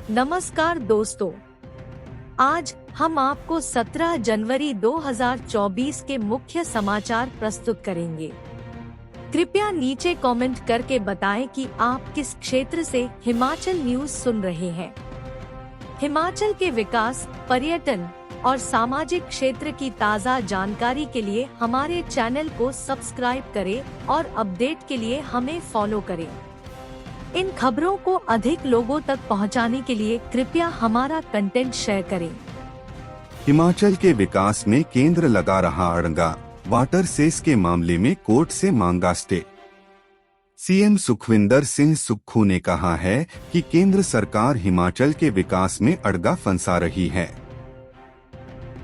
नमस्कार दोस्तों, आज हम आपको 17 जनवरी 2024 के मुख्य समाचार प्रस्तुत करेंगे। कृपया नीचे कमेंट करके बताएं कि आप किस क्षेत्र से हिमाचल न्यूज सुन रहे हैं। हिमाचल के विकास, पर्यटन और सामाजिक क्षेत्र की ताज़ा जानकारी के लिए हमारे चैनल को सब्सक्राइब करें और अपडेट के लिए हमें फॉलो करें। इन खबरों को अधिक लोगों तक पहुंचाने के लिए कृपया हमारा कंटेंट शेयर करें। हिमाचल के विकास में केंद्र लगा रहा अड़ंगा, वाटर सेस के मामले में कोर्ट से मांगा स्टे। सीएम सुखविंदर सिंह सुक्खू ने कहा है कि केंद्र सरकार हिमाचल के विकास में अड़ंगा फंसा रही है।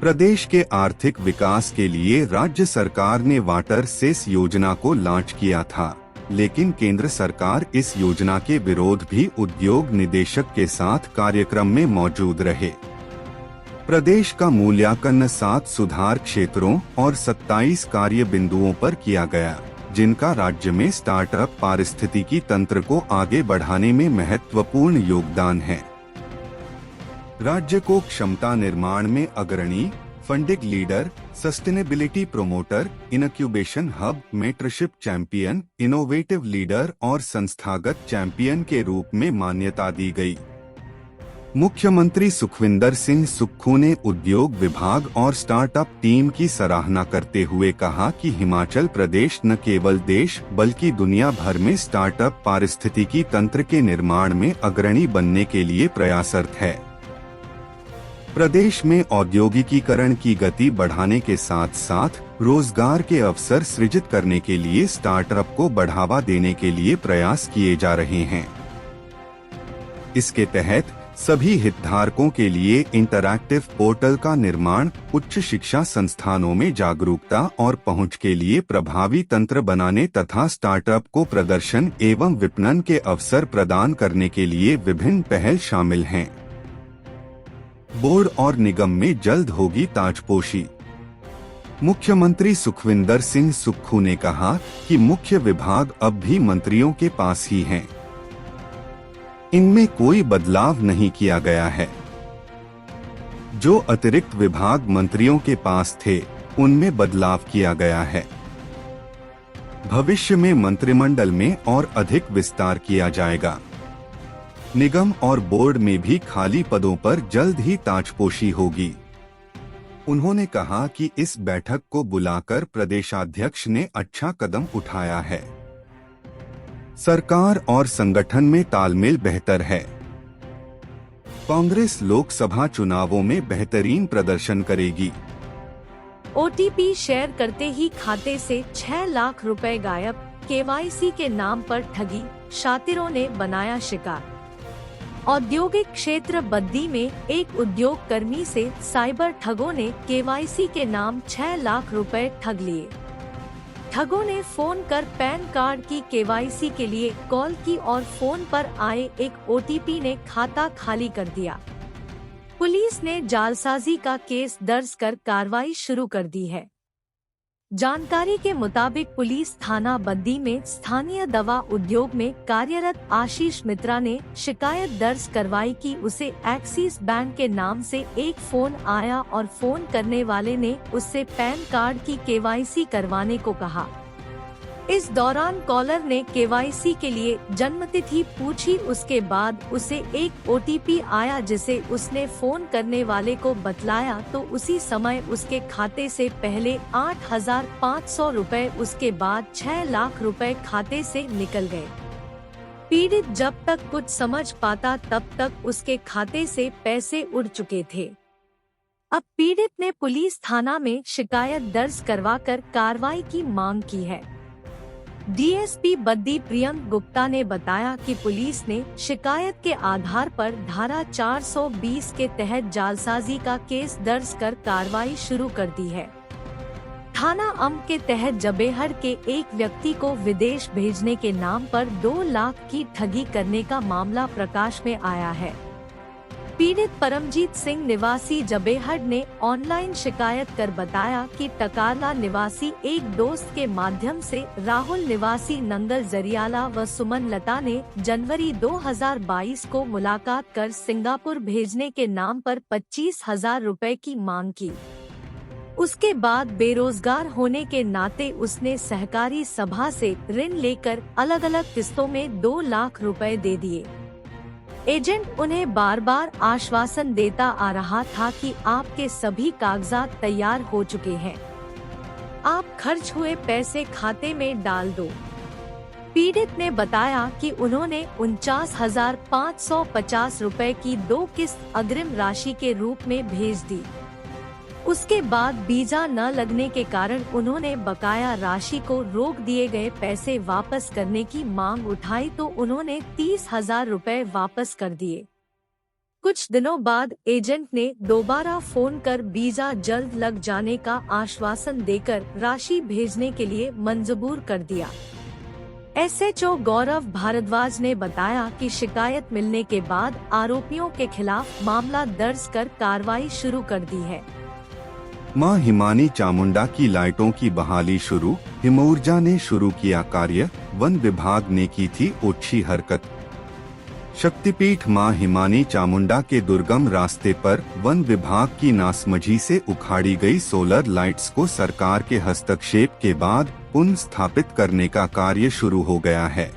प्रदेश के आर्थिक विकास के लिए राज्य सरकार ने वाटर सेस योजना को लॉन्च किया था, लेकिन केंद्र सरकार इस योजना के विरोध भी उद्योग निदेशक के साथ कार्यक्रम में मौजूद रहे। प्रदेश का मूल्यांकन 7 सुधार क्षेत्रों और 27 कार्य बिंदुओं पर किया गया, जिनका राज्य में स्टार्टअप पारिस्थितिकी तंत्र को आगे बढ़ाने में महत्वपूर्ण योगदान है। राज्य को क्षमता निर्माण में अग्रणी, funding leader, sustainability promoter, incubation hub, mentorship champion, innovative leader और संस्थागत चैंपियन के रूप में मान्यता दी गई। मुख्यमंत्री सुखविंदर सिंह सुक्खू ने उद्योग विभाग और स्टार्टअप टीम की सराहना करते हुए कहा कि हिमाचल प्रदेश न केवल देश बल्कि दुनिया भर में स्टार्टअप पारिस्थितिकी तंत्र के निर्माण में अग्रणी बनने के लिए प्रयासरत है। प्रदेश में औद्योगिकीकरण की गति बढ़ाने के साथ साथ रोजगार के अवसर सृजित करने के लिए स्टार्टअप को बढ़ावा देने के लिए प्रयास किए जा रहे हैं। इसके तहत सभी हितधारकों के लिए इंटरैक्टिव पोर्टल का निर्माण, उच्च शिक्षा संस्थानों में जागरूकता और पहुंच के लिए प्रभावी तंत्र बनाने तथा स्टार्टअप को प्रदर्शन एवं विपणन के अवसर प्रदान करने के लिए विभिन्न पहल शामिल हैं। बोर्ड और निगम में जल्द होगी ताजपोशी। मुख्यमंत्री सुखविंदर सिंह सुक्खू ने कहा कि मुख्य विभाग अब भी मंत्रियों के पास ही हैं। इनमें कोई बदलाव नहीं किया गया है। जो अतिरिक्त विभाग मंत्रियों के पास थे, उनमें बदलाव किया गया है। भविष्य में मंत्रिमंडल में और अधिक विस्तार किया जाएगा। निगम और बोर्ड में भी खाली पदों पर जल्द ही ताजपोशी होगी। उन्होंने कहा कि इस बैठक को बुलाकर प्रदेशाध्यक्ष ने अच्छा कदम उठाया है। सरकार और संगठन में तालमेल बेहतर है। कांग्रेस लोकसभा चुनावों में बेहतरीन प्रदर्शन करेगी। ओटीपी शेयर करते ही खाते से 6 लाख रुपए गायब, केवाईसी के नाम पर ठगी, शातिरों ने बनाया शिकार। औद्योगिक क्षेत्र बद्दी में एक उद्योग कर्मी से साइबर ठगों ने केवाईसी के नाम 6 लाख रुपए ठग लिए। ठगों ने फोन कर पैन कार्ड की केवाईसी के लिए कॉल की और फोन पर आए एक ओटीपी ने खाता खाली कर दिया। पुलिस ने जालसाजी का केस दर्ज कर कार्रवाई शुरू कर दी है। जानकारी के मुताबिक पुलिस थाना बद्दी में स्थानीय दवा उद्योग में कार्यरत आशीष मित्रा ने शिकायत दर्ज करवाई कि उसे एक्सिस बैंक के नाम से एक फोन आया और फोन करने वाले ने उससे पैन कार्ड की केवाईसी करवाने को कहा। इस दौरान कॉलर ने केवाईसी के लिए जन्मतिथि पूछी। उसके बाद उसे एक ओटीपी आया जिसे उसने फोन करने वाले को बतलाया तो उसी समय उसके खाते से पहले 8,500 रुपए, उसके बाद 6 लाख रुपए खाते से निकल गए। पीड़ित जब तक कुछ समझ पाता तब तक उसके खाते से पैसे उड़ चुके थे। अब पीड़ित ने पुलिस थाना में शिकायत दर्ज करवाकर कार्रवाई की मांग की है। डीएसपी बद्दी प्रियंक गुप्ता ने बताया कि पुलिस ने शिकायत के आधार पर धारा 420 के तहत जालसाजी का केस दर्ज कर कार्रवाई शुरू कर दी है। थाना अम्ब के तहत जबेहड़ के एक व्यक्ति को विदेश भेजने के नाम पर 2 लाख की ठगी करने का मामला प्रकाश में आया है। पीड़ित परमजीत सिंह निवासी जबेहट ने ऑनलाइन शिकायत कर बताया कि टकारला निवासी एक दोस्त के माध्यम से राहुल निवासी नंगल जरियाला व सुमन लता ने जनवरी 2022 को मुलाकात कर सिंगापुर भेजने के नाम पर 25,000 रुपए की मांग की। उसके बाद बेरोजगार होने के नाते उसने सहकारी सभा से ऋण लेकर अलग अलग किस्तों में 2 लाख रुपए दे दिए। एजेंट उन्हें बार बार आश्वासन देता आ रहा था कि आपके सभी कागजात तैयार हो चुके हैं, आप खर्च हुए पैसे खाते में डाल दो। पीड़ित ने बताया कि उन्होंने 49,550 रुपए की 2 किस्त अग्रिम राशि के रूप में भेज दी। उसके बाद वीजा न लगने के कारण उन्होंने बकाया राशि को रोक दिए गए पैसे वापस करने की मांग उठाई तो उन्होंने 30,000 रुपए वापस कर दिए। कुछ दिनों बाद एजेंट ने दोबारा फोन कर वीजा जल्द लग जाने का आश्वासन देकर राशि भेजने के लिए मंजूर कर दिया। एसएचओ गौरव भारद्वाज ने बताया कि शिकायत मिलने के बाद आरोपियों के खिलाफ मामला दर्ज कर कार्रवाई शुरू कर दी है। मां हिमानी चामुंडा की लाइटों की बहाली शुरू, हिमऊर्जा ने शुरू किया कार्य, वन विभाग ने की थी ओछी हरकत। शक्तिपीठ मां हिमानी चामुंडा के दुर्गम रास्ते पर वन विभाग की नासमझी से उखाड़ी गई सोलर लाइट्स को सरकार के हस्तक्षेप के बाद पुनः स्थापित करने का कार्य शुरू हो गया है।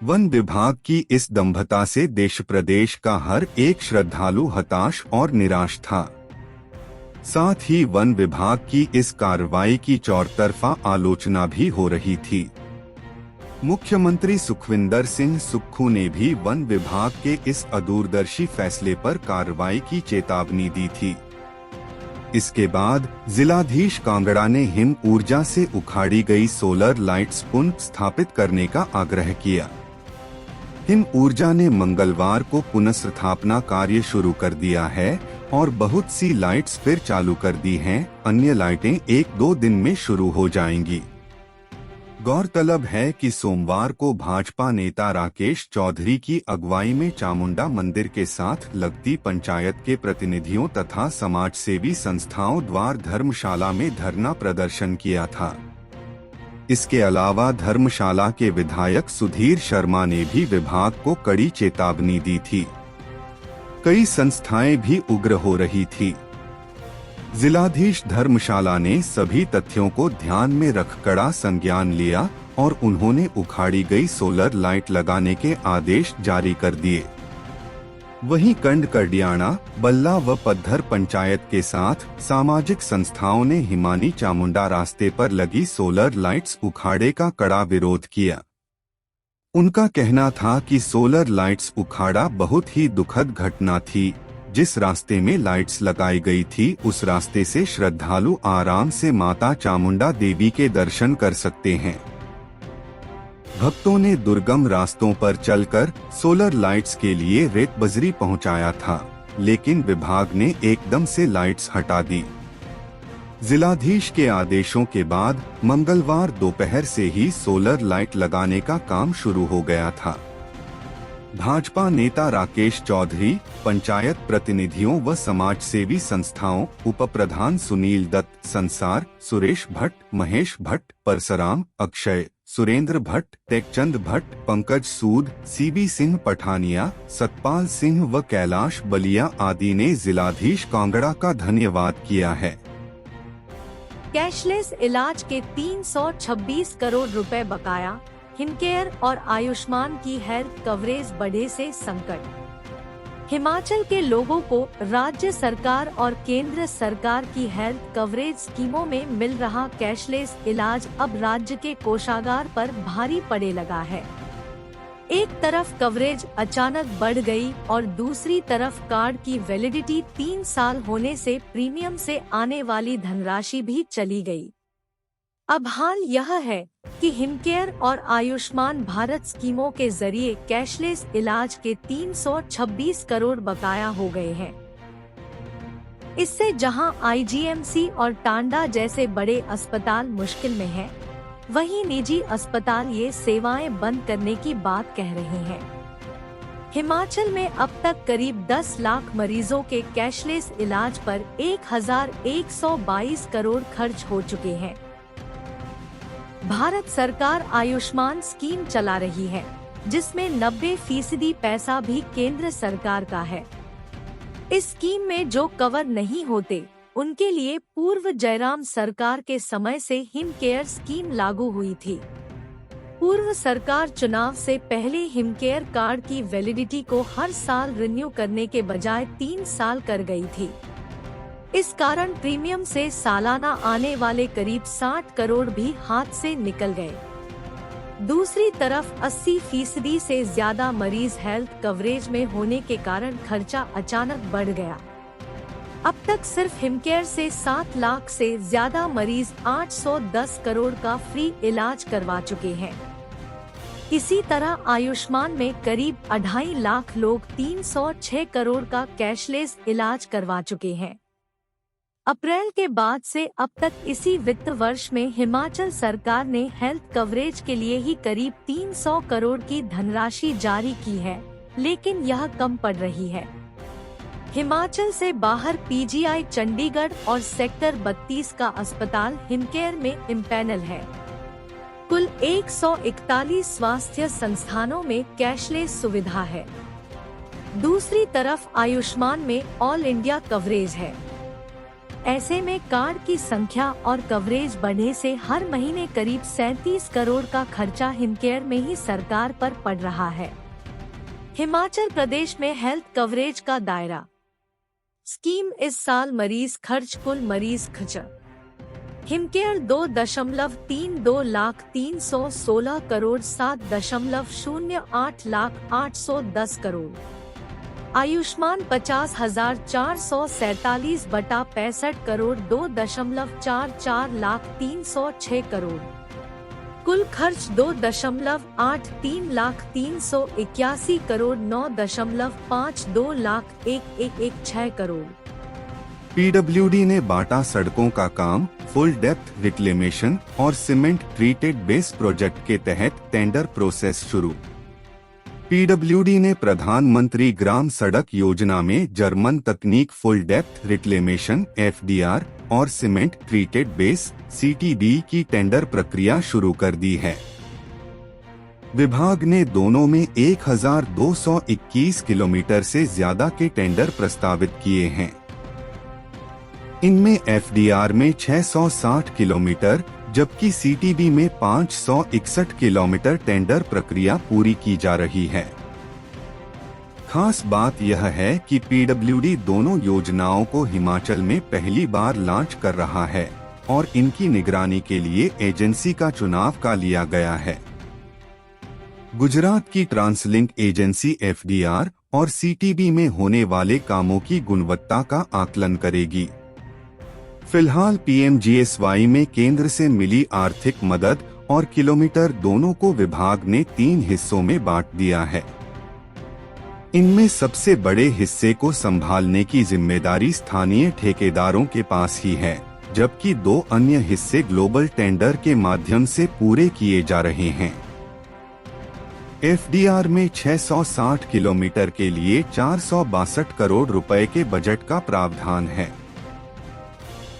वन विभाग की इस दंभता से देश प्रदेश का हर एक श्रद्धालु हताश और निराश था। साथ ही वन विभाग की इस कार्रवाई की चौतरफा आलोचना भी हो रही थी। मुख्यमंत्री सुखविंदर सिंह सुक्खू ने भी वन विभाग के इस अदूरदर्शी फैसले पर कार्रवाई की चेतावनी दी थी। इसके बाद जिलाधीश कांगड़ा ने हिम ऊर्जा से उखाड़ी गई सोलर लाइट्स पुनः स्थापित करने का आग्रह किया। हिम ऊर्जा ने मंगलवार को पुनर्स्थापना कार्य शुरू कर दिया है और बहुत सी लाइट्स फिर चालू कर दी हैं। अन्य लाइटें 1-2 दिन में शुरू हो जाएंगी। गौरतलब है कि सोमवार को भाजपा नेता राकेश चौधरी की अगुवाई में चामुंडा मंदिर के साथ लगती पंचायत के प्रतिनिधियों तथा समाजसेवी संस्थाओं द्वारा धर्मशाला में धरना प्रदर्शन किया था। इसके अलावा धर्मशाला के विधायक सुधीर शर्मा ने भी विभाग को कड़ी चेतावनी दी थी। कई संस्थाएं भी उग्र हो रही थी। जिलाधीश धर्मशाला ने सभी तथ्यों को ध्यान में रख कड़ा संज्ञान लिया और उन्होंने उखाड़ी गई सोलर लाइट लगाने के आदेश जारी कर दिए। वहीं कंड कडियाना, बल्ला व पद्धर पंचायत के साथ सामाजिक संस्थाओं ने हिमानी चामुंडा रास्ते पर लगी सोलर लाइट्स उखाड़े का कड़ा विरोध किया। उनका कहना था कि सोलर लाइट्स उखाड़ा बहुत ही दुखद घटना थी। जिस रास्ते में लाइट्स लगाई गई थी उस रास्ते से श्रद्धालु आराम से माता चामुंडा देवी के दर्शन कर सकते हैं। भक्तों ने दुर्गम रास्तों पर चलकर सोलर लाइट्स के लिए रेत बजरी पहुंचाया था, लेकिन विभाग ने एकदम से लाइट्स हटा दी। जिलाधीश के आदेशों के बाद मंगलवार दोपहर से ही सोलर लाइट लगाने का काम शुरू हो गया था। भाजपा नेता राकेश चौधरी, पंचायत प्रतिनिधियों व समाजसेवी संस्थाओं, उप प्रधान सुनील दत्त, संसार, सुरेश भट्ट, महेश भट्ट, परसराम, अक्षय, सुरेंद्र भट्ट, टेकचंद भट्ट, पंकज सूद, सीबी सिंह पठानिया, सतपाल सिंह व कैलाश बलिया आदि ने जिलाधीश कांगड़ा का धन्यवाद किया है। कैशलेस इलाज के 326 करोड़ रुपए बकाया, हिमकेयर और आयुष्मान की हेल्थ कवरेज बढ़े से संकट। हिमाचल के लोगों को राज्य सरकार और केंद्र सरकार की हेल्थ कवरेज स्कीमों में मिल रहा कैशलेस इलाज अब राज्य के कोषागार पर भारी पड़ने लगा है। एक तरफ कवरेज अचानक बढ़ गई और दूसरी तरफ कार्ड की वैलिडिटी 3 साल होने से प्रीमियम से आने वाली धनराशि भी चली गई। अब हाल यह है कि हिमकेयर और आयुष्मान भारत स्कीमों के जरिए कैशलेस इलाज के 326 करोड़ बकाया हो गए हैं। इससे जहां आईजीएमसी और टांडा जैसे बड़े अस्पताल मुश्किल में हैं, वहीं निजी अस्पताल ये सेवाएं बंद करने की बात कह रहे हैं। हिमाचल में अब तक करीब 10 लाख मरीजों के कैशलेस इलाज पर 1122 करोड़ खर्च हो चुके हैं। भारत सरकार आयुष्मान स्कीम चला रही है, जिसमें 90% पैसा भी केंद्र सरकार का है। इस स्कीम में जो कवर नहीं होते, उनके लिए पूर्व जयराम सरकार के समय से हिम केयर स्कीम लागू हुई थी। पूर्व सरकार चुनाव से पहले हिम केयर कार्ड की वैलिडिटी को हर साल रिन्यू करने के बजाय 3 साल कर गई थी। इस कारण प्रीमियम से सालाना आने वाले करीब 60 करोड़ भी हाथ से निकल गए। दूसरी तरफ 80% से ज्यादा मरीज हेल्थ कवरेज में होने के कारण खर्चा अचानक बढ़ गया। अब तक सिर्फ हिमकेयर से 7 लाख से ज्यादा मरीज 810 करोड़ का फ्री इलाज करवा चुके हैं। इसी तरह आयुष्मान में करीब 2.5 लाख लोग 306 करोड़ का कैशलेस इलाज करवा चुके हैं। अप्रैल के बाद से अब तक इसी वित्त वर्ष में हिमाचल सरकार ने हेल्थ कवरेज के लिए ही करीब 300 करोड़ की धनराशि जारी की है, लेकिन यह कम पड़ रही है। हिमाचल से बाहर पीजीआई चंडीगढ़ और सेक्टर 32 का अस्पताल हिमकेयर में इम्पैनल है। कुल 141 स्वास्थ्य संस्थानों में कैशलेस सुविधा है। दूसरी तरफ आयुष्मान में ऑल इंडिया कवरेज है। ऐसे में कार्ड की संख्या और कवरेज बढ़ने से हर महीने करीब 37 करोड़ का खर्चा हिमकेयर में ही सरकार पर पड़ रहा है। हिमाचल प्रदेश में हेल्थ कवरेज का दायरा स्कीम इस साल मरीज खर्च कुल मरीज खर्च हिमकेयर 2.32 लाख 316 करोड़ 7.08 लाख 810 करोड़। आयुष्मान 50,447 बटा 65 करोड़ 2.44 लाख 306 करोड़। कुल खर्च 2.83 लाख 381 करोड़ 9.52 लाख 1116 करोड़। पीडब्ल्यूडी ने बांटा सड़कों का काम। फुल डेप्थ रिक्लेमेशन और सीमेंट ट्रीटेड बेस प्रोजेक्ट के तहत टेंडर प्रोसेस शुरू। पीडब्ल्यूडी ने प्रधानमंत्री ग्राम सड़क योजना में जर्मन तकनीक फुल डेप्थ रिक्लेमेशन (FDR) और सीमेंट ट्रीटेड बेस (CTB) की टेंडर प्रक्रिया शुरू कर दी है। विभाग ने दोनों में 1221 किलोमीटर से ज्यादा के टेंडर प्रस्तावित किए हैं। इनमें FDR में 660 किलोमीटर जबकि CTB में 561 किलोमीटर टेंडर प्रक्रिया पूरी की जा रही है। खास बात यह है कि पीडब्ल्यूडी दोनों योजनाओं को हिमाचल में पहली बार लॉन्च कर रहा है और इनकी निगरानी के लिए एजेंसी का चुनाव का लिया गया है। गुजरात की ट्रांसलिंक एजेंसी FDR और CTB में होने वाले कामों की गुणवत्ता का आकलन करेगी। फिलहाल PMGSY में केंद्र से मिली आर्थिक मदद और किलोमीटर दोनों को विभाग ने 3 हिस्सों में बांट दिया है। इनमें सबसे बड़े हिस्से को संभालने की जिम्मेदारी स्थानीय ठेकेदारों के पास ही है, जबकि 2 अन्य हिस्से ग्लोबल टेंडर के माध्यम से पूरे किए जा रहे हैं। FDR में 660 किलोमीटर के लिए 462 करोड़ रुपए के बजट का प्रावधान है।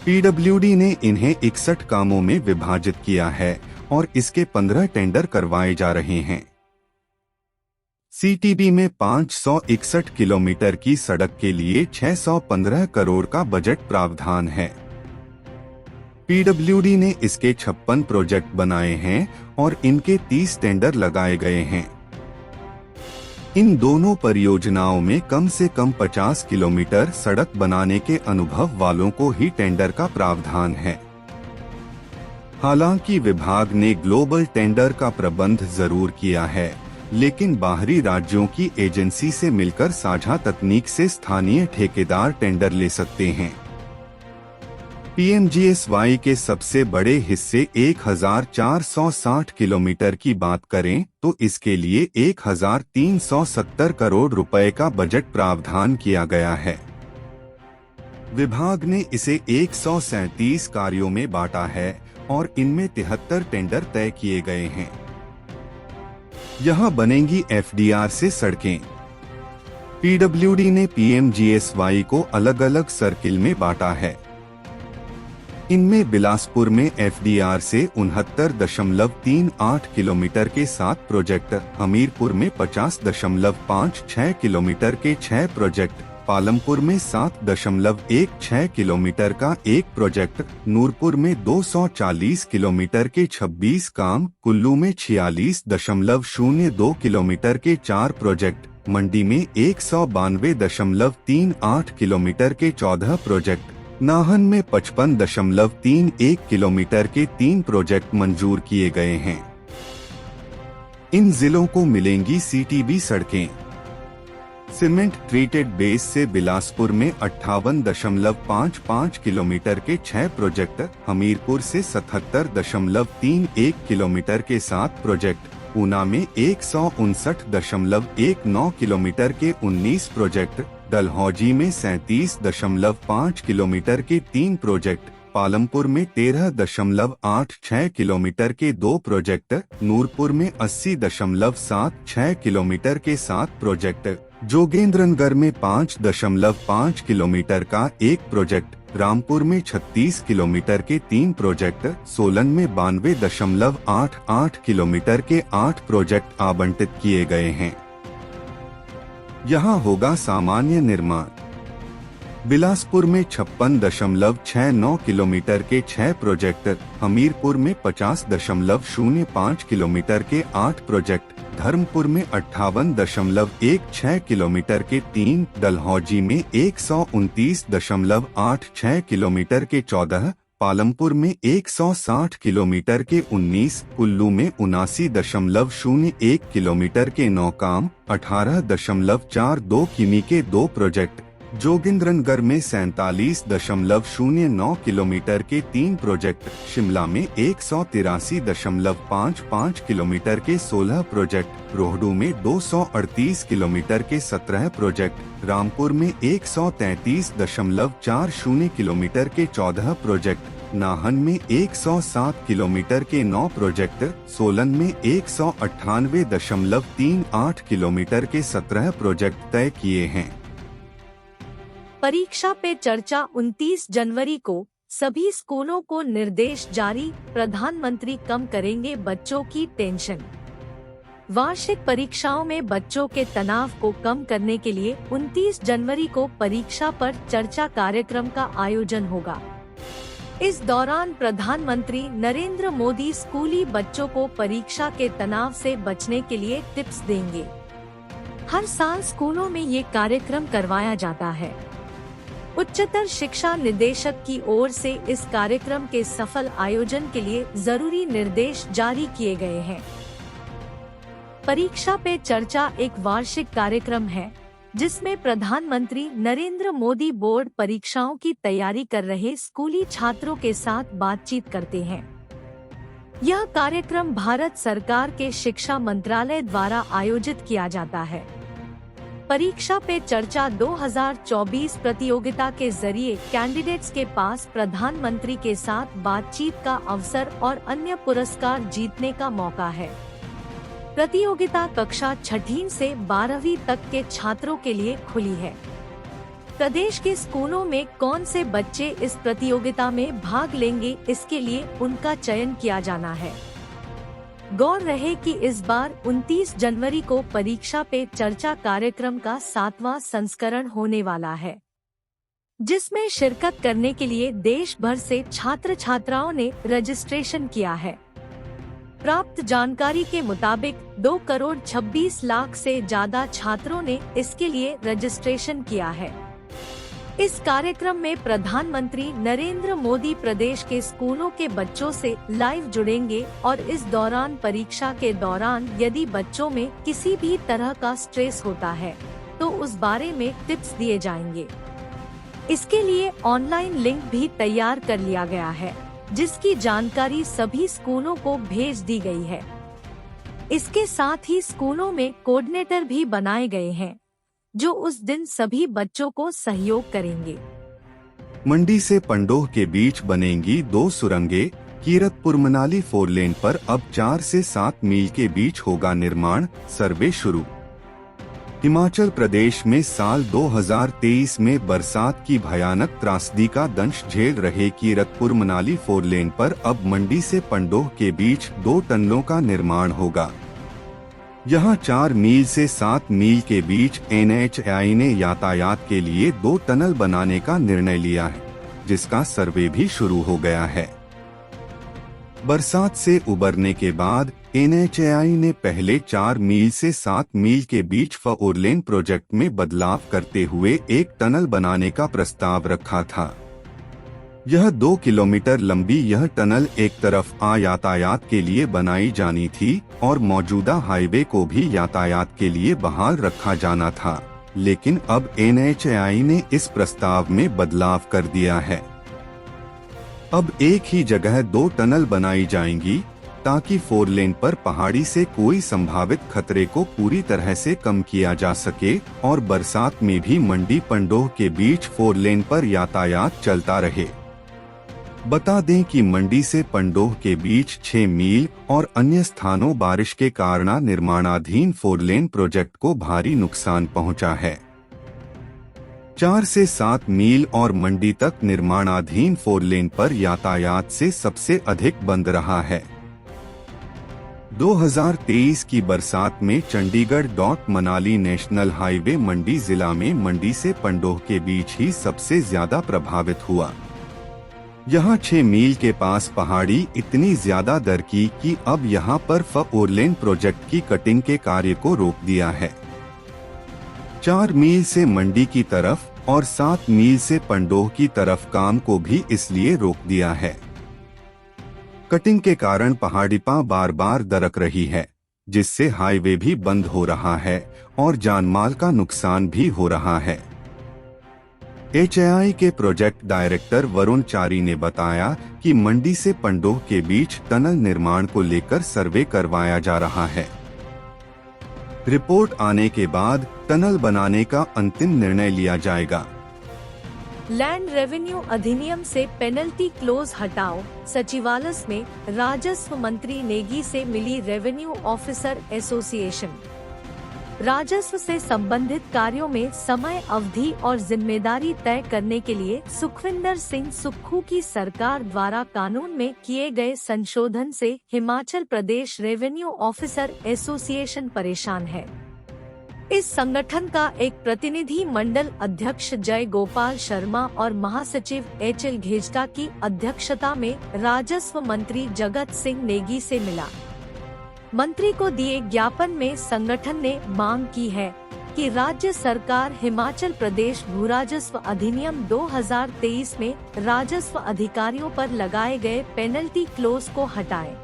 पीडब्ल्यूडी ने इन्हें 61 कामों में विभाजित किया है और इसके 15 टेंडर करवाए जा रहे हैं। CTB में 561 किलोमीटर की सड़क के लिए 615 करोड़ का बजट प्रावधान है। पीडब्ल्यूडी ने इसके 56 प्रोजेक्ट बनाए हैं और इनके 30 टेंडर लगाए गए हैं। इन दोनों परियोजनाओं में कम से कम 50 किलोमीटर सड़क बनाने के अनुभव वालों को ही टेंडर का प्रावधान है। हालांकि विभाग ने ग्लोबल टेंडर का प्रबंध जरूर किया है, लेकिन बाहरी राज्यों की एजेंसी से मिलकर साझा तकनीक से स्थानीय ठेकेदार टेंडर ले सकते हैं। PMGSY के सबसे बड़े हिस्से 1460 किलोमीटर की बात करें तो इसके लिए 1370 करोड़ रुपए का बजट प्रावधान किया गया है। विभाग ने इसे 137 कार्यों में बांटा है और इनमें 73 टेंडर तय किए गए हैं। यहां बनेंगी FDR से सड़कें, पीडब्ल्यूडी ने पीएमजीएसवाई को अलग अलग सर्किल में बांटा है। इनमें बिलासपुर में एफडीआर से 69.38 किलोमीटर के 7 प्रोजेक्ट, हमीरपुर में 50.56 किलोमीटर के 6 प्रोजेक्ट, पालमपुर में 7.16 किलोमीटर का 1 प्रोजेक्ट, नूरपुर में 240 किलोमीटर के 26 काम, कुल्लू में 46.02 किलोमीटर के 4 प्रोजेक्ट, मंडी में 192.38 किलोमीटर के 14 प्रोजेक्ट, नाहन में 55.31 किलोमीटर के 3 प्रोजेक्ट मंजूर किए गए हैं। इन जिलों को मिलेंगी सीटीबी सड़कें। सीमेंट ट्रीटेड बेस से बिलासपुर में 58.55 किलोमीटर के 6 प्रोजेक्ट, हमीरपुर से 77.31 किलोमीटर के 7 प्रोजेक्ट, ऊना में 159.19 किलोमीटर के 19 प्रोजेक्ट, डलहौजी में 37.5 किलोमीटर के 3 प्रोजेक्ट, पालमपुर में 13.86 किलोमीटर के 2 प्रोजेक्ट, नूरपुर में 80.76 किलोमीटर के 7 प्रोजेक्ट, जोगेंद्रनगर में 5.5 किलोमीटर का 1 प्रोजेक्ट, रामपुर में 36 किलोमीटर के 3 प्रोजेक्ट, सोलन में 92.88 किलोमीटर के 8 प्रोजेक्ट आवंटित किए गए हैं। यहां होगा सामान्य निर्माण। बिलासपुर में 56.69 किलोमीटर के 6 प्रोजेक्ट, हमीरपुर में 50.05 किलोमीटर के 8 प्रोजेक्ट, धर्मपुर में 58.16 किलोमीटर के 3, डलहौजी में 129.86 किलोमीटर के 14, पालमपुर में 160 किलोमीटर के 19, कुल्लू में 79.01 किलोमीटर के 9 काम, 18.42 किमी के 2 प्रोजेक्ट, जोगिंद्रनगर में 47.09 किलोमीटर के 3 प्रोजेक्ट, शिमला में 183.55 किलोमीटर के 16 प्रोजेक्ट, रोहडू में 238 किलोमीटर के 17 प्रोजेक्ट, रामपुर में 133.40 किलोमीटर के 14 प्रोजेक्ट, नाहन में 107 किलोमीटर के 9 प्रोजेक्ट, सोलन में 198.38 किलोमीटर के 17 प्रोजेक्ट तय किए हैं। परीक्षा पे चर्चा 29 जनवरी को सभी स्कूलों को निर्देश जारी, प्रधानमंत्री कम करेंगे बच्चों की टेंशन। वार्षिक परीक्षाओं में बच्चों के तनाव को कम करने के लिए 29 जनवरी को परीक्षा पर चर्चा कार्यक्रम का आयोजन होगा। इस दौरान प्रधानमंत्री नरेंद्र मोदी स्कूली बच्चों को परीक्षा के तनाव से बचने के लिए टिप्स देंगे। हर साल स्कूलों में ये कार्यक्रम करवाया जाता है। उच्चतर शिक्षा निदेशक की ओर से इस कार्यक्रम के सफल आयोजन के लिए जरूरी निर्देश जारी किए गए हैं। परीक्षा पे चर्चा एक वार्षिक कार्यक्रम है जिसमें प्रधानमंत्री नरेंद्र मोदी बोर्ड परीक्षाओं की तैयारी कर रहे स्कूली छात्रों के साथ बातचीत करते हैं। यह कार्यक्रम भारत सरकार के शिक्षा मंत्रालय द्वारा आयोजित किया जाता है। परीक्षा पे चर्चा 2024 प्रतियोगिता के जरिए कैंडिडेट्स के पास प्रधानमंत्री के साथ बातचीत का अवसर और अन्य पुरस्कार जीतने का मौका है। प्रतियोगिता कक्षा 6वीं से 12वीं तक के छात्रों के लिए खुली है। प्रदेश के स्कूलों में कौन से बच्चे इस प्रतियोगिता में भाग लेंगे, इसके लिए उनका चयन किया जाना है। गौर रहे कि इस बार 29 जनवरी को परीक्षा पे चर्चा कार्यक्रम का 7वां संस्करण होने वाला है, जिसमें शिरकत करने के लिए देश भर से छात्र छात्राओं ने रजिस्ट्रेशन किया है। प्राप्त जानकारी के मुताबिक 2,26,00,000 से ज्यादा छात्रों ने इसके लिए रजिस्ट्रेशन किया है। इस कार्यक्रम में प्रधानमंत्री नरेंद्र मोदी प्रदेश के स्कूलों के बच्चों से लाइव जुड़ेंगे और इस दौरान परीक्षा के दौरान यदि बच्चों में किसी भी तरह का स्ट्रेस होता है तो उस बारे में टिप्स दिए जाएंगे। इसके लिए ऑनलाइन लिंक भी तैयार कर लिया गया है, जिसकी जानकारी सभी स्कूलों को भेज दी गई है। इसके साथ ही स्कूलों में कोऑर्डिनेटर भी बनाए गए हैं जो उस दिन सभी बच्चों को सहयोग करेंगे। मंडी से पंडोह के बीच बनेंगी 2 सुरंगें। कीरतपुर मनाली 4 लेन पर अब 4 से 7 मील के बीच होगा निर्माण, सर्वे शुरू। हिमाचल प्रदेश में साल 2023 में बरसात की भयानक त्रासदी का दंश झेल रहे कीरतपुर मनाली 4 लेन पर अब मंडी से पंडोह के बीच 2 टनलों का निर्माण होगा। यहां 4 मील से 7 मील के बीच NHAI ने यातायात के लिए 2 टनल बनाने का निर्णय लिया है, जिसका सर्वे भी शुरू हो गया है। बरसात से उबरने के बाद NHAI ने पहले 4 मील से 7 मील के बीच 4 लेन प्रोजेक्ट में बदलाव करते हुए 1 टनल बनाने का प्रस्ताव रखा था। यह 2 किलोमीटर लंबी यह टनल एक तरफ यातायात के लिए बनाई जानी थी और मौजूदा हाईवे को भी यातायात के लिए बहाल रखा जाना था, लेकिन अब NHAI ने इस प्रस्ताव में बदलाव कर दिया है। अब एक ही जगह 2 टनल बनाई जाएंगी ताकि 4 लेन पर पहाड़ी से कोई संभावित खतरे को पूरी तरह से कम किया जा सके और बरसात में भी मंडी पंडोह के बीच 4 लेन पर यातायात चलता रहे। बता दें कि मंडी से पंडोह के बीच 6 मील और अन्य स्थानों बारिश के कारण निर्माणाधीन 4 लेन प्रोजेक्ट को भारी नुकसान पहुंचा है। 4 से 7 मील और मंडी तक निर्माणाधीन 4 लेन पर यातायात से सबसे अधिक बंद रहा है। 2023 की बरसात में चंडीगढ़ मनाली नेशनल हाईवे मंडी जिला में मंडी से पंडोह के बीच ही सबसे ज्यादा प्रभावित हुआ। यहाँ 6 मील के पास पहाड़ी इतनी ज्यादा दरकी कि अब यहाँ पर 4 लेन प्रोजेक्ट की कटिंग के कार्य को रोक दिया है। 4 मील से मंडी की तरफ और 7 मील से पंडोह की तरफ काम को भी इसलिए रोक दिया है। कटिंग के कारण पहाड़ी बार बार दरक रही है, जिससे हाईवे भी बंद हो रहा है और जानमाल का नुकसान भी हो रहा है। HAI के प्रोजेक्ट डायरेक्टर वरुण चारी ने बताया कि मंडी से पंडोह के बीच टनल निर्माण को लेकर सर्वे करवाया जा रहा है। रिपोर्ट आने के बाद टनल बनाने का अंतिम निर्णय लिया जाएगा। लैंड रेवेन्यू अधिनियम से पेनल्टी क्लोज हटाओ। सचिवालय में राजस्व मंत्री नेगी से मिली रेवेन्यू ऑफिसर एसोसिएशन। राजस्व से संबंधित कार्यों में समय अवधि और जिम्मेदारी तय करने के लिए सुखविंदर सिंह सुक्खू की सरकार द्वारा कानून में किए गए संशोधन से Himachal Pradesh revenue officer association परेशान है। इस संगठन का एक प्रतिनिधि मंडल अध्यक्ष जय गोपाल शर्मा और महासचिव HL घेजटा की अध्यक्षता में राजस्व मंत्री जगत सिंह नेगी से मिला। मंत्री को दिए ज्ञापन में संगठन ने मांग की है कि राज्य सरकार हिमाचल प्रदेश भूराजस्व अधिनियम 2023 में राजस्व अधिकारियों पर लगाए गए पेनल्टी क्लोज को हटाए।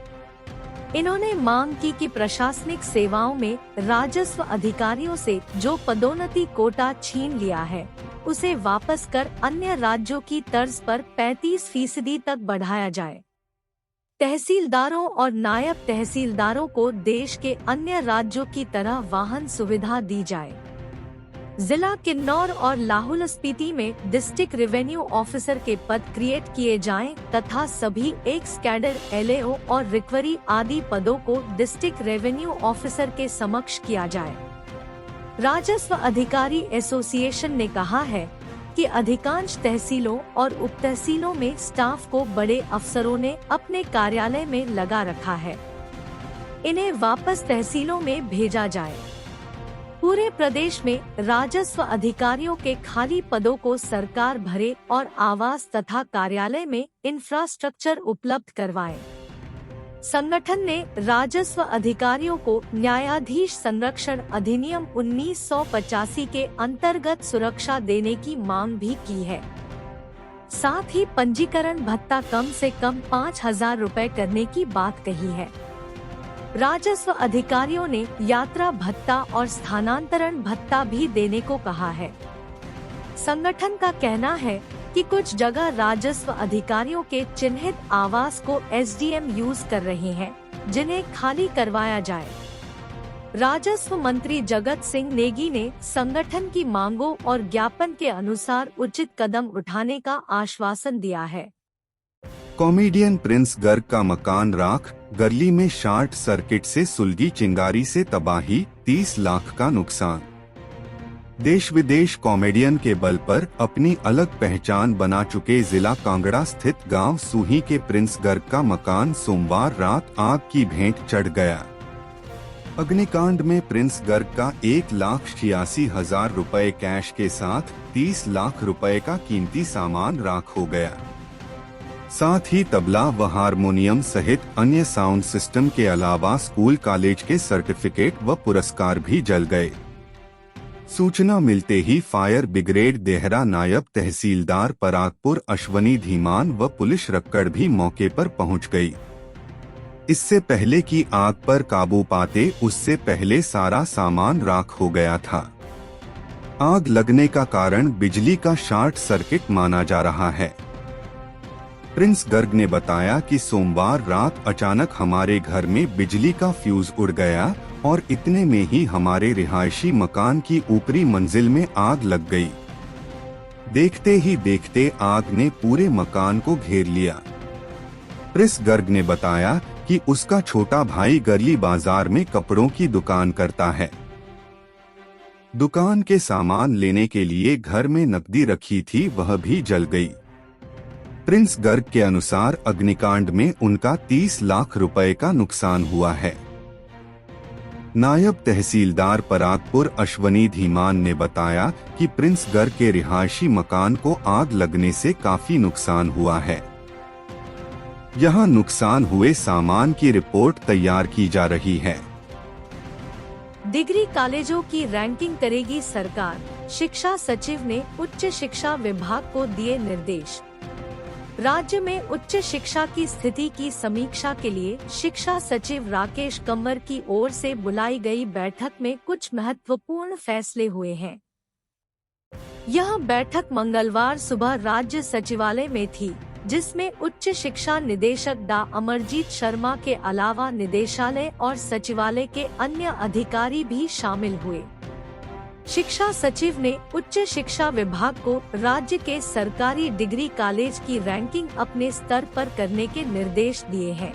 इन्होंने मांग की कि प्रशासनिक सेवाओं में राजस्व अधिकारियों से जो पदोन्नति कोटा छीन लिया है, उसे वापस कर अन्य राज्यों की तर्ज पर 35% तक बढ़ाया जाए। तहसीलदारों और नायब तहसीलदारों को देश के अन्य राज्यों की तरह वाहन सुविधा दी जाए। जिला किन्नौर और लाहौल स्पीति में डिस्ट्रिक्ट रेवेन्यू ऑफिसर के पद क्रिएट किए जाएं तथा सभी एक्स कैडर LAO और रिकवरी आदि पदों को डिस्ट्रिक्ट रेवेन्यू ऑफिसर के समक्ष किया जाए। राजस्व अधिकारी एसोसिएशन ने कहा है कि अधिकांश तहसीलों और उप तहसीलों में स्टाफ को बड़े अफसरों ने अपने कार्यालय में लगा रखा है। इन्हें वापस तहसीलों में भेजा जाए। पूरे प्रदेश में राजस्व अधिकारियों के खाली पदों को सरकार भरे और आवास तथा कार्यालय में इंफ्रास्ट्रक्चर उपलब्ध करवाए। संगठन ने राजस्व अधिकारियों को न्यायाधीश संरक्षण अधिनियम 1985 के अंतर्गत सुरक्षा देने की मांग भी की है। साथ ही पंजीकरण भत्ता कम से कम 5,000 रुपए करने की बात कही है। राजस्व अधिकारियों ने यात्रा भत्ता और स्थानांतरण भत्ता भी देने को कहा है। संगठन का कहना है कि कुछ जगह राजस्व अधिकारियों के चिन्हित आवास को SDM यूज कर रहे हैं, जिन्हें खाली करवाया जाए। राजस्व मंत्री जगत सिंह नेगी ने संगठन की मांगों और ज्ञापन के अनुसार उचित कदम उठाने का आश्वासन दिया है। कॉमेडियन प्रिंस गर्ग का मकान राख, गरली में शॉर्ट सर्किट से सुलगी चिंगारी से तबाही, 30 लाख का नुकसान। देश विदेश कॉमेडियन के बल पर अपनी अलग पहचान बना चुके जिला कांगड़ा स्थित गांव सूही के प्रिंस गर्ग का मकान सोमवार रात आग की भेंट चढ़ गया। अग्निकांड में प्रिंस गर्ग का 1,86,000 रुपए कैश के साथ 30 लाख रुपए का कीमती सामान राख हो गया। साथ ही तबला व हारमोनियम सहित अन्य साउंड सिस्टम के अलावा स्कूल कॉलेज के सर्टिफिकेट व पुरस्कार भी जल गए। सूचना मिलते ही फायर ब्रिगेड देहरा, नायब तहसीलदार परागपुर अश्वनी धीमान व पुलिस रक्कड़ भी मौके पर पहुंच गई। इससे पहले कि आग पर काबू पाते उससे पहले सारा सामान राख हो गया था। आग लगने का कारण बिजली का शॉर्ट सर्किट माना जा रहा है। प्रिंस गर्ग ने बताया कि सोमवार रात अचानक हमारे घर में बिजली का फ्यूज उड़ गया और इतने में ही हमारे रिहायशी मकान की ऊपरी मंजिल में आग लग गई। देखते ही देखते आग ने पूरे मकान को घेर लिया। प्रिंस गर्ग ने बताया कि उसका छोटा भाई गली बाजार में कपड़ों की दुकान करता है। दुकान के सामान लेने के लिए घर में नकदी रखी थी, वह भी जल गई। प्रिंस गर्ग के अनुसार अग्निकांड में उनका 30 लाख रुपए का नुकसान हुआ है। नायब तहसीलदार परागपुर अश्वनी धीमान ने बताया कि प्रिंस गर्ग के रिहायशी मकान को आग लगने से काफी नुकसान हुआ है। यहाँ नुकसान हुए सामान की रिपोर्ट तैयार की जा रही है। डिग्री कॉलेजों की रैंकिंग करेगी सरकार, शिक्षा सचिव ने उच्च शिक्षा विभाग को दिए निर्देश। राज्य में उच्च शिक्षा की स्थिति की समीक्षा के लिए शिक्षा सचिव राकेश कंवर की ओर से बुलाई गई बैठक में कुछ महत्वपूर्ण फैसले हुए हैं। यह बैठक मंगलवार सुबह राज्य सचिवालय में थी, जिसमें उच्च शिक्षा निदेशक डा अमरजीत शर्मा के अलावा निदेशालय और सचिवालय के अन्य अधिकारी भी शामिल हुए। शिक्षा सचिव ने उच्च शिक्षा विभाग को राज्य के सरकारी डिग्री कॉलेज की रैंकिंग अपने स्तर पर करने के निर्देश दिए हैं।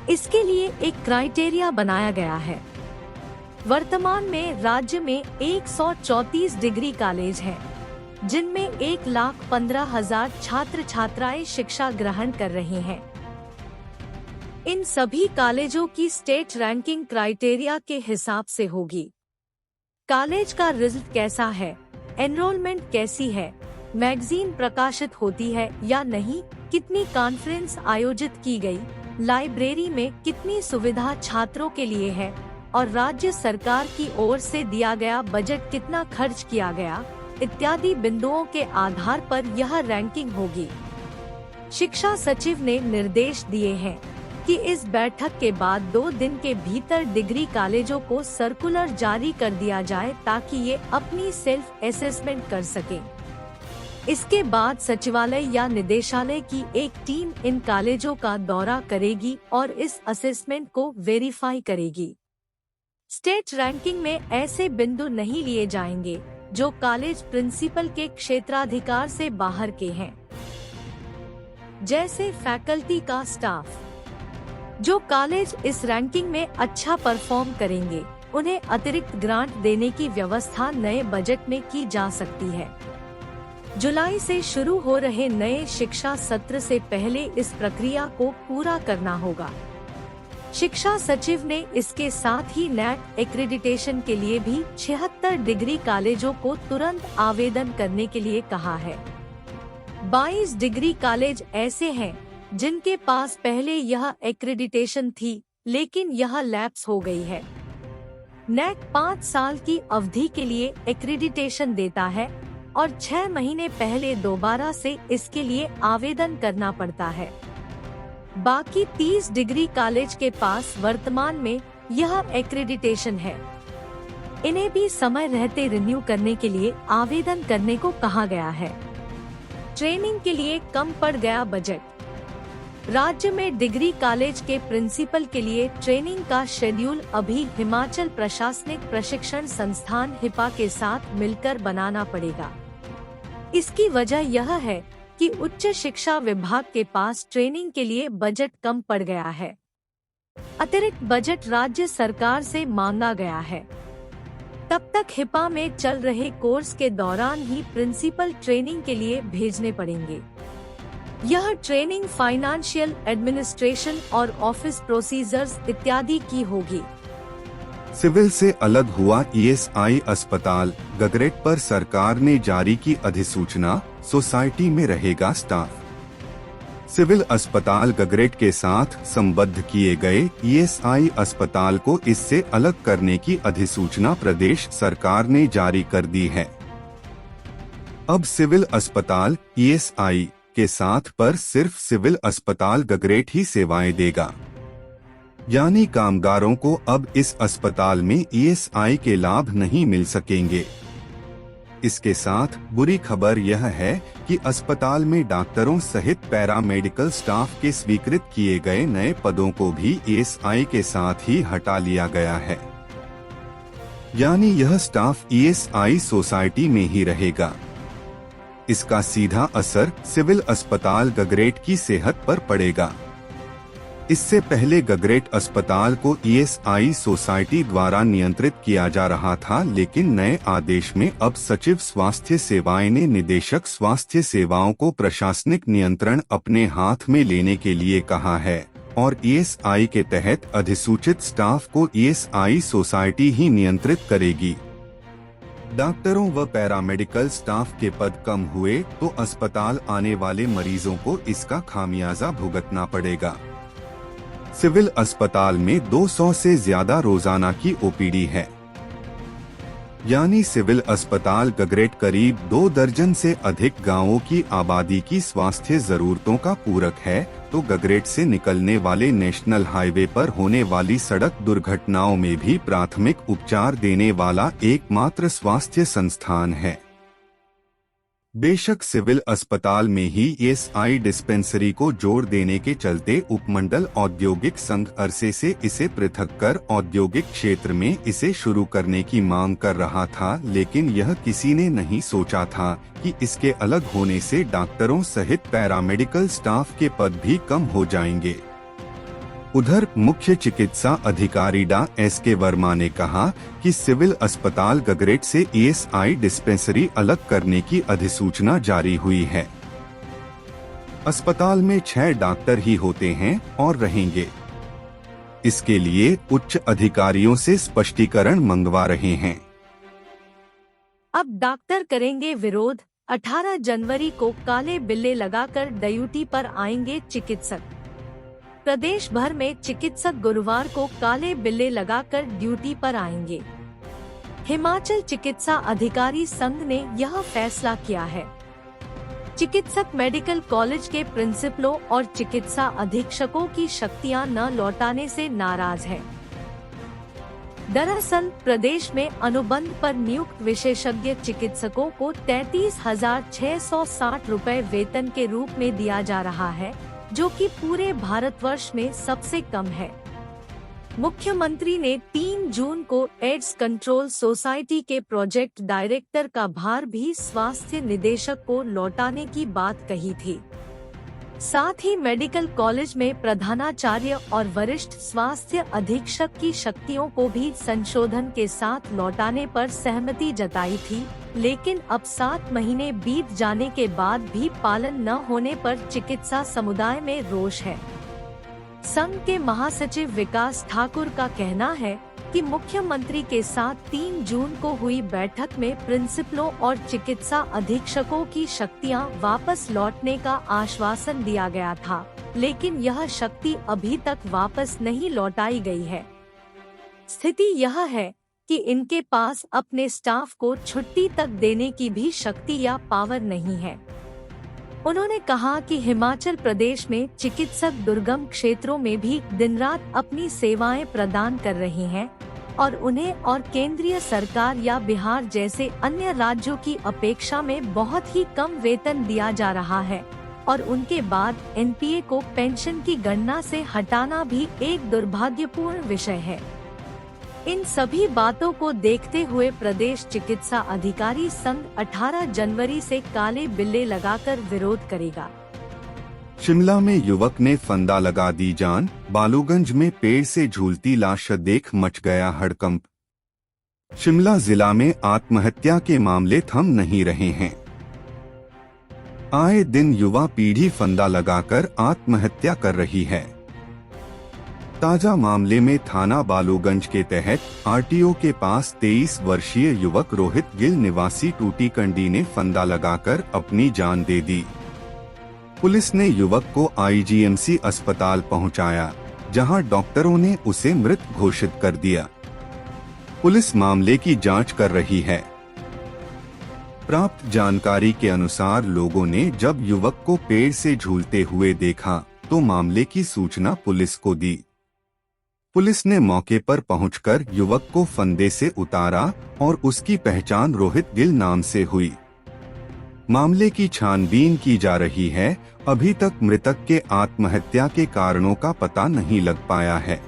इसके लिए एक क्राइटेरिया बनाया गया है। वर्तमान में राज्य में 134 डिग्री कॉलेज हैं, जिनमें 1,15,000 छात्र छात्राएं शिक्षा ग्रहण कर रहे हैं। इन सभी कॉलेजों की स्टेट रैंकिंग क्राइटेरिया के हिसाब से होगी। कॉलेज का रिजल्ट कैसा है, एनरोलमेंट कैसी है, मैगजीन प्रकाशित होती है या नहीं, कितनी कॉन्फ्रेंस आयोजित की गई, लाइब्रेरी में कितनी सुविधा छात्रों के लिए है और राज्य सरकार की ओर से दिया गया बजट कितना खर्च किया गया, इत्यादि बिंदुओं के आधार पर यह रैंकिंग होगी। शिक्षा सचिव ने निर्देश दिए हैं कि इस बैठक के बाद 2 दिन के भीतर डिग्री कॉलेजों को सर्कुलर जारी कर दिया जाए ताकि ये अपनी सेल्फ असेसमेंट कर सकें। इसके बाद सचिवालय या निदेशालय की एक टीम इन कॉलेजों का दौरा करेगी और इस असेसमेंट को वेरीफाई करेगी। स्टेट रैंकिंग में ऐसे बिंदु नहीं लिए जाएंगे जो कॉलेज प्रिंसिपल के क्षेत्राधिकार से बाहर के हैं, जैसे फैकल्टी का स्टाफ। जो कॉलेज इस रैंकिंग में अच्छा परफॉर्म करेंगे, उन्हें अतिरिक्त ग्रांट देने की व्यवस्था नए बजट में की जा सकती है। जुलाई से शुरू हो रहे नए शिक्षा सत्र से पहले इस प्रक्रिया को पूरा करना होगा। शिक्षा सचिव ने इसके साथ ही नैक एक्रेडिटेशन के लिए भी 76 डिग्री कॉलेजों को तुरंत आवेदन करने के लिए कहा है। 22 डिग्री कॉलेज ऐसे हैं जिनके पास पहले यह एक्रेडिटेशन थी, लेकिन यह लैप्स हो गई है। नैक 5 साल की अवधि के लिए एक्रेडिटेशन देता है और 6 महीने पहले दोबारा से इसके लिए आवेदन करना पड़ता है। बाकी 30 डिग्री कॉलेज के पास वर्तमान में यह एक्रेडिटेशन है। इन्हें भी समय रहते रिन्यू करने के लिए आवेदन करने को कहा गया है। ट्रेनिंग के लिए कम पड़ गया बजट। राज्य में डिग्री कॉलेज के प्रिंसिपल के लिए ट्रेनिंग का शेड्यूल अभी हिमाचल प्रशासनिक प्रशिक्षण संस्थान हिपा के साथ मिलकर बनाना पड़ेगा। इसकी वजह यह है कि उच्च शिक्षा विभाग के पास ट्रेनिंग के लिए बजट कम पड़ गया है। अतिरिक्त बजट राज्य सरकार से मांगा गया है। तब तक हिपा में चल रहे कोर्स के दौरान ही प्रिंसिपल ट्रेनिंग के लिए भेजने पड़ेंगे। यह ट्रेनिंग फाइनेंशियल एडमिनिस्ट्रेशन और ऑफिस प्रोसीजर्स इत्यादि की होगी। सिविल से अलग हुआ ईएसआई अस्पताल गगरेट पर सरकार ने जारी की अधिसूचना, सोसाइटी में रहेगा स्टाफ। सिविल अस्पताल गगरेट के साथ संबद्ध किए गए ईएसआई अस्पताल को इससे अलग करने की अधिसूचना प्रदेश सरकार ने जारी कर दी है। अब सिविल अस्पताल ईएसआई के साथ पर सिर्फ सिविल अस्पताल गगरेट ही सेवाएं देगा, यानी कामगारों को अब इस अस्पताल में ईएसआई के लाभ नहीं मिल सकेंगे। इसके साथ बुरी खबर यह है कि अस्पताल में डॉक्टरों सहित पैरामेडिकल स्टाफ के स्वीकृत किए गए नए पदों को भी ईएसआई के साथ ही हटा लिया गया है, यानी यह स्टाफ ईएसआई सोसाइटी में ही रहेगा। इसका सीधा असर सिविल अस्पताल गगरेट की सेहत पर पड़ेगा। इससे पहले गगरेट अस्पताल को ईएसआई सोसाइटी द्वारा नियंत्रित किया जा रहा था, लेकिन नए आदेश में अब सचिव स्वास्थ्य सेवाएं ने निदेशक स्वास्थ्य सेवाओं को प्रशासनिक नियंत्रण अपने हाथ में लेने के लिए कहा है और ईएसआई के तहत अधिसूचित स्टाफ को ईएसआई सोसाइटी ही नियंत्रित करेगी। डॉक्टरों व पैरामेडिकल स्टाफ के पद कम हुए तो अस्पताल आने वाले मरीजों को इसका खामियाजा भुगतना पड़ेगा। सिविल अस्पताल में 200 से ज्यादा रोजाना की ओपीडी है, यानी सिविल अस्पताल गगरेट करीब 2 दर्जन से अधिक गांवों की आबादी की स्वास्थ्य जरूरतों का पूरक है, तो गगरेट से निकलने वाले नेशनल हाईवे पर होने वाली सड़क दुर्घटनाओं में भी प्राथमिक उपचार देने वाला एकमात्र स्वास्थ्य संस्थान है। बेशक सिविल अस्पताल में ही ईएसआई डिस्पेंसरी को जोड़ देने के चलते उपमंडल औद्योगिक संघ अरसे से इसे पृथक कर औद्योगिक क्षेत्र में इसे शुरू करने की मांग कर रहा था, लेकिन यह किसी ने नहीं सोचा था कि इसके अलग होने से डॉक्टरों सहित पैरामेडिकल स्टाफ के पद भी कम हो जाएंगे। उधर मुख्य चिकित्सा अधिकारी डा एस.के. वर्मा ने कहा कि सिविल अस्पताल गगरेट से ईएसआई डिस्पेंसरी अलग करने की अधिसूचना जारी हुई है। अस्पताल में 6 डॉक्टर ही होते हैं और रहेंगे। इसके लिए उच्च अधिकारियों से स्पष्टीकरण मंगवा रहे हैं। अब डॉक्टर करेंगे विरोध, 18 जनवरी को काले बिल्ले लगाकर ड्यूटी पर आएंगे चिकित्सक। प्रदेश भर में चिकित्सक गुरुवार को काले बिल्ले लगाकर ड्यूटी पर आएंगे। हिमाचल चिकित्सा अधिकारी संघ ने यह फैसला किया है। चिकित्सक मेडिकल कॉलेज के प्रिंसिपलों और चिकित्सा अधीक्षकों की शक्तियां न लौटाने से नाराज है। दरअसल प्रदेश में अनुबंध पर नियुक्त विशेषज्ञ चिकित्सकों को 33,660 रुपए वेतन के रूप में दिया जा रहा है, जो कि पूरे भारतवर्ष में सबसे कम है। मुख्यमंत्री ने 3 जून को एड्स कंट्रोल सोसाइटी के प्रोजेक्ट डायरेक्टर का भार भी स्वास्थ्य निदेशक को लौटाने की बात कही थी। साथ ही मेडिकल कॉलेज में प्रधानाचार्य और वरिष्ठ स्वास्थ्य अधीक्षक की शक्तियों को भी संशोधन के साथ लौटाने पर सहमति जताई थी, लेकिन अब 7 महीने बीत जाने के बाद भी पालन न होने पर चिकित्सा समुदाय में रोष है। संघ के महासचिव विकास ठाकुर का कहना है कि मुख्यमंत्री के साथ 3 जून को हुई बैठक में प्रिंसिपलों और चिकित्सा अधीक्षकों की शक्तियां वापस लौटने का आश्वासन दिया गया था, लेकिन यह शक्ति अभी तक वापस नहीं लौटाई गई है। स्थिति यह है कि इनके पास अपने स्टाफ को छुट्टी तक देने की भी शक्ति या पावर नहीं है। उन्होंने कहा कि हिमाचल प्रदेश में चिकित्सक दुर्गम क्षेत्रों में भी दिन रात अपनी सेवाएं प्रदान कर रहे हैं और उन्हें और केंद्रीय सरकार या बिहार जैसे अन्य राज्यों की अपेक्षा में बहुत ही कम वेतन दिया जा रहा है और उनके बाद एनपीए को पेंशन की गणना से हटाना भी एक दुर्भाग्यपूर्ण विषय है। इन सभी बातों को देखते हुए प्रदेश चिकित्सा अधिकारी संघ 18 जनवरी से काले बिल्ले लगाकर विरोध करेगा। शिमला में युवक ने फंदा लगा दी जान, बालूगंज में पेड़ से झूलती लाश देख मच गया हड़कंप। शिमला जिला में आत्महत्या के मामले थम नहीं रहे हैं। आए दिन युवा पीढ़ी फंदा लगाकर आत्महत्या कर रही है। ताजा मामले में थाना बालूगंज के तहत आरटीओ के पास 23 वर्षीय युवक रोहित गिल निवासी टूटीकंडी ने फंदा लगाकर अपनी जान दे दी। पुलिस ने युवक को आईजीएमसी अस्पताल पहुंचाया, जहां डॉक्टरों ने उसे मृत घोषित कर दिया। पुलिस मामले की जांच कर रही है। प्राप्त जानकारी के अनुसार लोगों ने जब युवक को पेड़ से झूलते हुए देखा तो मामले की सूचना पुलिस को दी। पुलिस ने मौके पर पहुंचकर युवक को फंदे से उतारा और उसकी पहचान रोहित गिल नाम से हुई। मामले की छानबीन की जा रही है। अभी तक मृतक के आत्महत्या के कारणों का पता नहीं लग पाया है।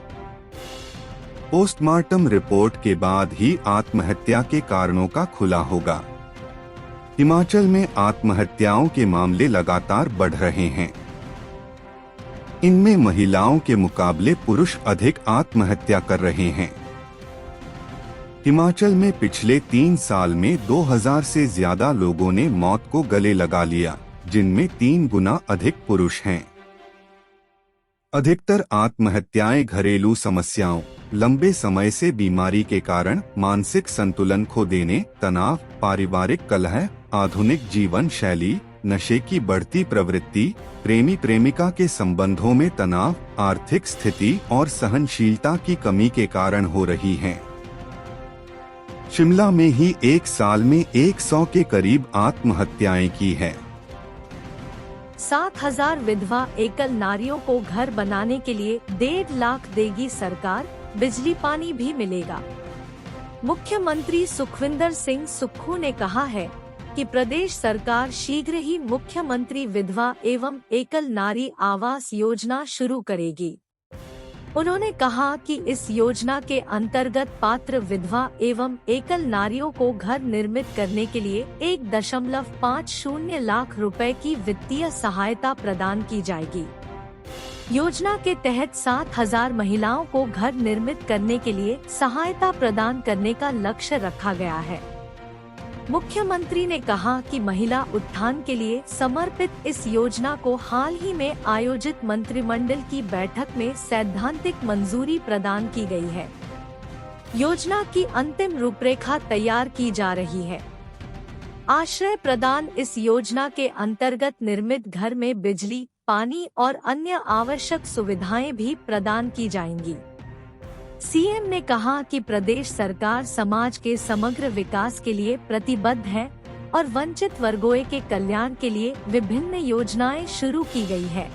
पोस्टमार्टम रिपोर्ट के बाद ही आत्महत्या के कारणों का खुला होगा। हिमाचल में आत्महत्याओं के मामले लगातार बढ़ रहे हैं। इनमें महिलाओं के मुकाबले पुरुष अधिक आत्महत्या कर रहे हैं। हिमाचल में पिछले 3 साल में 2000 से ज्यादा लोगों ने मौत को गले लगा लिया, जिनमें 3 गुना अधिक पुरुष हैं। अधिकतर आत्महत्याएं घरेलू समस्याओं, लंबे समय से बीमारी के कारण, मानसिक संतुलन खो देने, तनाव, पारिवारिक कलह, आधुनिक जीवन शैली, नशे की बढ़ती प्रवृत्ति, प्रेमी प्रेमिका के संबंधों में तनाव, आर्थिक स्थिति और सहनशीलता की कमी के कारण हो रही हैं। शिमला में ही 1 साल में 100 के करीब आत्महत्याएं की है। 7,000 विधवा एकल नारियों को घर बनाने के लिए 1.5 लाख देगी सरकार, बिजली पानी भी मिलेगा। मुख्यमंत्री सुखविंदर सिंह सुक्खू ने कहा है कि प्रदेश सरकार शीघ्र ही मुख्यमंत्री विधवा एवं एकल नारी आवास योजना शुरू करेगी। उन्होंने कहा कि इस योजना के अंतर्गत पात्र विधवा एवं एकल नारियों को घर निर्मित करने के लिए 1.50 लाख रुपए की वित्तीय सहायता प्रदान की जाएगी। योजना के तहत 7,000 महिलाओं को घर निर्मित करने के लिए सहायता प्रदान करने का लक्ष्य रखा गया है। मुख्यमंत्री ने कहा कि महिला उत्थान के लिए समर्पित इस योजना को हाल ही में आयोजित मंत्रिमंडल की बैठक में सैद्धांतिक मंजूरी प्रदान की गई है। योजना की अंतिम रूपरेखा तैयार की जा रही है। आश्रय प्रदान इस योजना के अंतर्गत निर्मित घर में बिजली, पानी और अन्य आवश्यक सुविधाएं भी प्रदान की जाएंगी। सीएम ने कहा कि प्रदेश सरकार समाज के समग्र विकास के लिए प्रतिबद्ध है और वंचित वर्गों के कल्याण के लिए विभिन्न योजनाएं शुरू की गई है।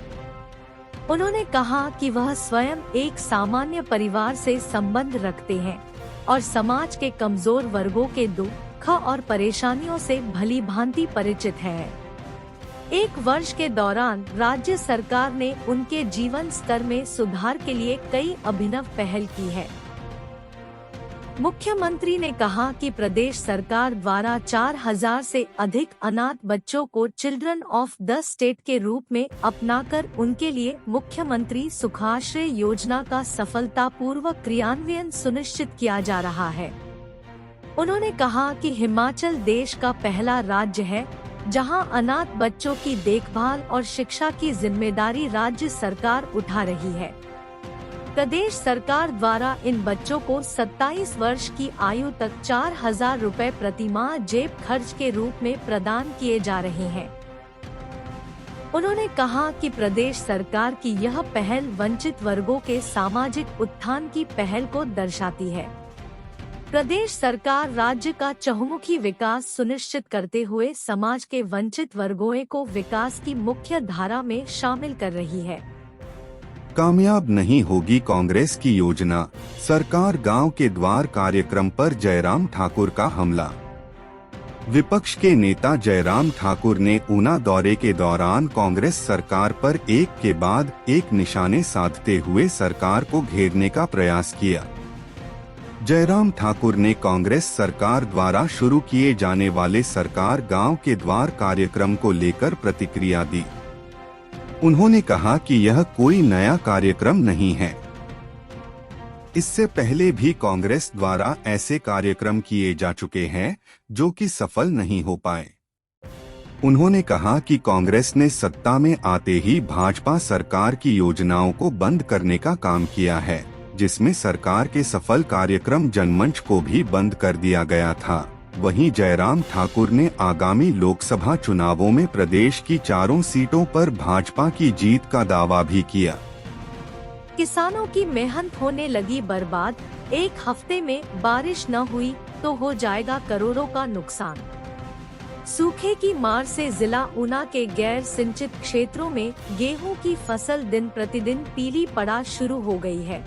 उन्होंने कहा कि वह स्वयं एक सामान्य परिवार से संबंध रखते हैं और समाज के कमजोर वर्गों के दुख और परेशानियों से भलीभांति परिचित है। 1 वर्ष के दौरान राज्य सरकार ने उनके जीवन स्तर में सुधार के लिए कई अभिनव पहल की है। मुख्यमंत्री ने कहा कि प्रदेश सरकार द्वारा 4,000 से अधिक अनाथ बच्चों को चिल्ड्रन ऑफ द स्टेट के रूप में अपनाकर उनके लिए मुख्यमंत्री सुखाश्रय योजना का सफलतापूर्वक क्रियान्वयन सुनिश्चित किया जा रहा है। उन्होंने कहा कि हिमाचल देश का पहला राज्य है जहां अनाथ बच्चों की देखभाल और शिक्षा की जिम्मेदारी राज्य सरकार उठा रही है। प्रदेश सरकार द्वारा इन बच्चों को 27 वर्ष की आयु तक 4,000 रुपए प्रति माह जेब खर्च के रूप में प्रदान किए जा रहे हैं। उन्होंने कहा कि प्रदेश सरकार की यह पहल वंचित वर्गों के सामाजिक उत्थान की पहल को दर्शाती है। प्रदेश सरकार राज्य का चहुमुखी विकास सुनिश्चित करते हुए समाज के वंचित वर्गों को विकास की मुख्य धारा में शामिल कर रही है। कामयाब नहीं होगी कांग्रेस की योजना, सरकार गांव के द्वार कार्यक्रम पर जयराम ठाकुर का हमला। विपक्ष के नेता जयराम ठाकुर ने ऊना दौरे के दौरान कांग्रेस सरकार पर एक के बाद एक निशाने साधते हुए सरकार को घेरने का प्रयास किया। जयराम ठाकुर ने कांग्रेस सरकार द्वारा शुरू किए जाने वाले सरकार गांव के द्वार कार्यक्रम को लेकर प्रतिक्रिया दी। उन्होंने कहा कि यह कोई नया कार्यक्रम नहीं है। इससे पहले भी कांग्रेस द्वारा ऐसे कार्यक्रम किए जा चुके हैं जो कि सफल नहीं हो पाए। उन्होंने कहा कि कांग्रेस ने सत्ता में आते ही भाजपा सरकार की योजनाओं को बंद करने का काम किया है, जिसमें सरकार के सफल कार्यक्रम जनमंच को भी बंद कर दिया गया था। वहीं जयराम ठाकुर ने आगामी लोकसभा चुनावों में प्रदेश की 4 सीटों पर भाजपा की जीत का दावा भी किया। किसानों की मेहनत होने लगी बर्बाद, 1 हफ्ते में बारिश न हुई तो हो जाएगा करोड़ों का नुकसान। सूखे की मार से जिला ऊना के गैर सिंचित क्षेत्रों में गेहूं की फसल दिन प्रतिदिन पीली पड़ा शुरू हो गई है।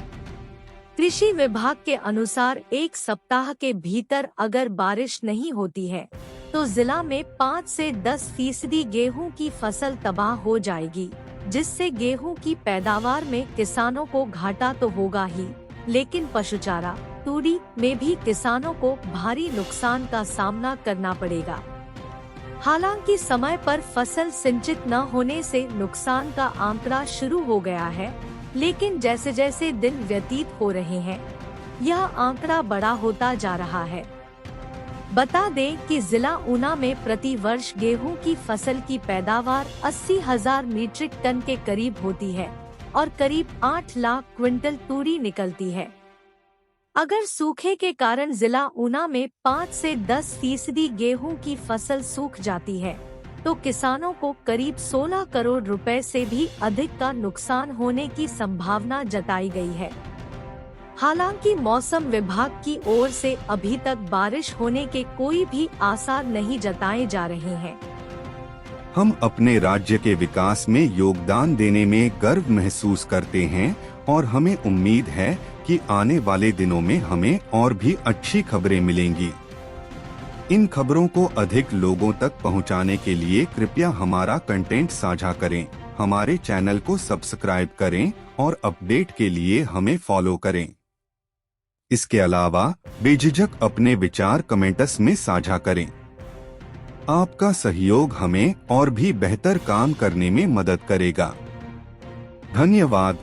कृषि विभाग के अनुसार 1 सप्ताह के भीतर अगर बारिश नहीं होती है तो जिला में 5 से 10% गेहूं की फसल तबाह हो जाएगी, जिससे गेहूं की पैदावार में किसानों को घाटा तो होगा ही, लेकिन पशुचारा, तूड़ी में भी किसानों को भारी नुकसान का सामना करना पड़ेगा। हालांकि समय पर फसल सिंचित न होने से नुकसान का आंकड़ा शुरू हो गया है, लेकिन जैसे जैसे दिन व्यतीत हो रहे हैं यह आंकड़ा बड़ा होता जा रहा है। बता दें कि जिला ऊना में प्रति वर्ष गेहूं की फसल की पैदावार 80,000 मीट्रिक टन के करीब होती है और करीब 8 लाख क्विंटल तूड़ी निकलती है। अगर सूखे के कारण जिला ऊना में 5 से 10% गेहूं की फसल सूख जाती है तो किसानों को करीब 16 करोड़ रुपए से भी अधिक का नुकसान होने की संभावना जताई गई है। हालांकि मौसम विभाग की ओर से अभी तक बारिश होने के कोई भी आसार नहीं जताए जा रहे हैं। हम अपने राज्य के विकास में योगदान देने में गर्व महसूस करते हैं और हमें उम्मीद है कि आने वाले दिनों में हमें और भी अच्छी खबरें मिलेंगी। इन खबरों को अधिक लोगों तक पहुंचाने के लिए कृपया हमारा कंटेंट साझा करें, हमारे चैनल को सब्सक्राइब करें और अपडेट के लिए हमें फॉलो करें। इसके अलावा बेझिझक अपने विचार कमेंट्स में साझा करें। आपका सहयोग हमें और भी बेहतर काम करने में मदद करेगा। धन्यवाद।